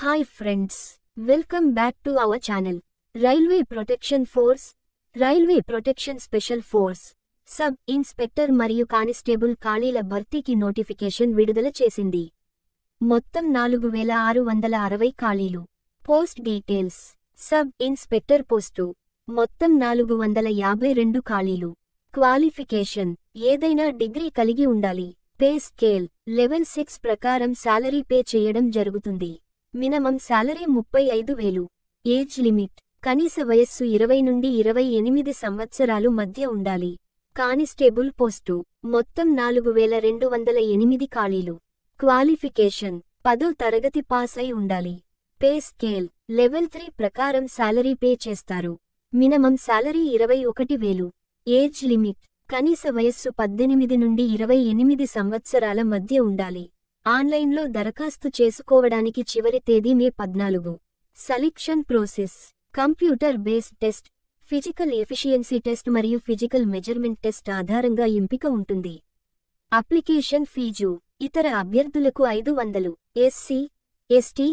Hi friends, welcome back to our channel. Railway Protection Force, Railway Protection Special Force, sub inspector మరియు constable ఖాళీల భర్తీకి notification విడుదల చేసింది. మొత్తం 4660 ఖాళీలు. Post details. Sub inspector post మొత్తం 452 ఖాళీలు. క్వాలిఫికేషన్ ఏదైనా డిగ్రీ కలిగి ఉండాలి. పే స్కేల్ లెవెల్ 6 ప్రకారం సాలరీ పే చేయడం జరుగుతుంది. Minimum salary 35,000. ఏజ్ లిమిట్ కనీస వయస్సు 20 నుండి 28 సంవత్సరాలు మధ్య ఉండాలి. కానిస్టేబుల్ పోస్టు మొత్తం 4208 ఖాళీలు. క్వాలిఫికేషన్ 10వ తరగతి పాస్ అయి ఉండాలి. పే స్కేల్ లెవెల్ 3 ప్రకారం సాలరీ పే చేస్తారు. Minimum salary 21,000. ఏజ్ లిమిట్ కనీస వయస్సు 18 నుండి 28 సంవత్సరాల మధ్య ఉండాలి. ఆన్లైన్లో దరఖాస్తు చేసుకోవడానికి చివరి తేదీ మే 14. Selection process computer based test, physical efficiency test మరియు ఫిజికల్ మెజర్మెంట్ టెస్ట్ ఆధారంగా ఎంపిక ఉంటుంది. అప్లికేషన్ ఫీజు ఇతర అభ్యర్థులకు 500, SC, ST,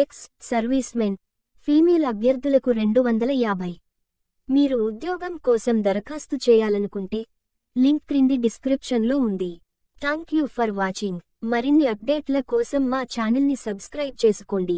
ex servicemen, female అభ్యర్థులకు 250. మీరు ఉద్యోగం కోసం దరఖాస్తు చేయాలనుకుంటే లింక్ క్రింది డిస్క్రిప్షన్లో ఉంది. Thank you for watching. మరిన్ని అప్డేట్ల కోసం మా ఛానల్ని సబ్స్క్రైబ్ చేసుకోండి.